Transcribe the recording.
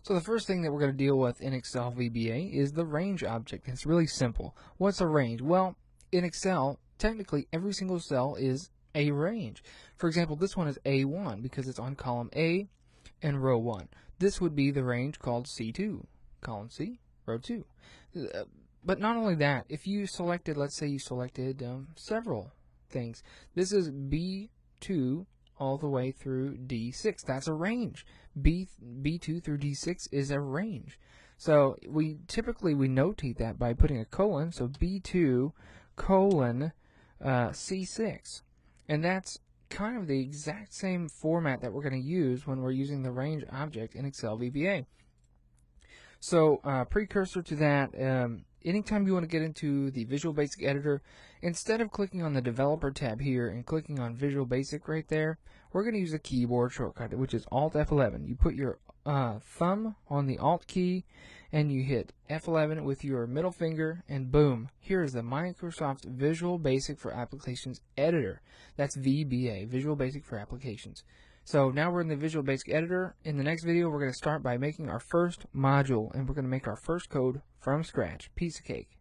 So the first thing that we're going to deal with in Excel VBA is the range object. It's really simple. What's a range? Well, in Excel, technically every single cell is a range. For example, this one is A1 because it's on column A and row 1. This would be the range called C2, column C, row 2. But not only that, if you selected, let's say you selected several things. This is B2 all the way through D6. That's a range. B2 through D6 is a range. So we typically notate that by putting a colon, so B2 colon C6. And that's kind of the exact same format that we're going to use when we're using the range object in Excel VBA. So precursor to that, anytime you want to get into the Visual Basic Editor, instead of clicking on the Developer tab here and clicking on Visual Basic right there, we're going to use a keyboard shortcut, which is Alt F11. You put your thumb on the Alt key and you hit F11 with your middle finger, and boom, here is the Microsoft Visual Basic for Applications Editor. That's VBA, Visual Basic for Applications. So now we're in the Visual Basic Editor. In the next video, we're going to start by making our first module, and we're going to make our first code from scratch. Piece of cake.